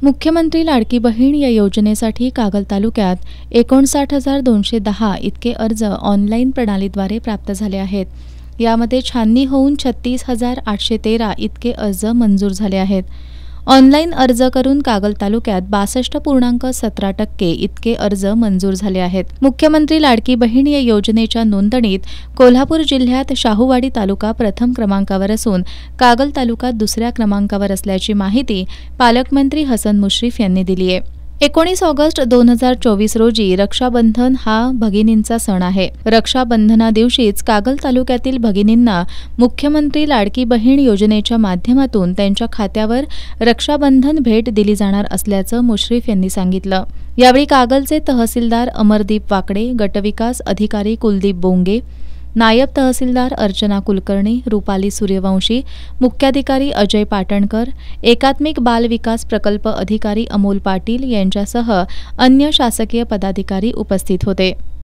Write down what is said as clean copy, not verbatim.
मुख्यमंत्री लाडकी बहीण या योजनेसाठी कागल तालुक्यात 59,210 इतके अर्ज ऑनलाईन प्रणालीद्वारे प्राप्त झाले आहेत। यामध्ये छाननी होऊन 36,813 इतके अर्ज मंजूर झाले आहेत। ऑनलाईन अर्ज करून कागल तालुक्यात 62.17% इतके अर्ज मंजूर झाले आहेत। मुख्यमंत्री लाडकी बहीण या योजनेच्या नोंदणीत कोल्हापूर जिल्ह्यात शाहूवाडी तालुका प्रथम क्रमांकावर असून कागल तालुका दुसऱ्या क्रमांकावर असल्याची माहिती पालकमंत्री हसन मुश्रीफ यांनी दिली आहे। 19 ऑगस्ट 2024 रोजी रक्षाबंधन हा भगिनींचा सण आहे। रक्षाबंधना दिवशीच कागल तालुक्यातील भगिनींना मुख्यमंत्री लाडकी बहीण योजनेच्या माध्यमातून त्यांच्या खात्यावर रक्षाबंधन भेट दिली जाणार असल्याचं मुश्रीफ यांनी सांगितलं। यावेळी कागलचे तहसीलदार अमरदीप वाकडे, गटविकास अधिकारी कुलदीप बोंगे, नायब तहसीलदार अर्चना कुलकर्णी, रूपाली सूर्यवंशी, मुख्याधिकारी अजय पाटणकर, एकात्मिक बाल विकास प्रकल्प अधिकारी अमोल पाटील यांच्यासह अन्य शासकीय पदाधिकारी उपस्थित होते।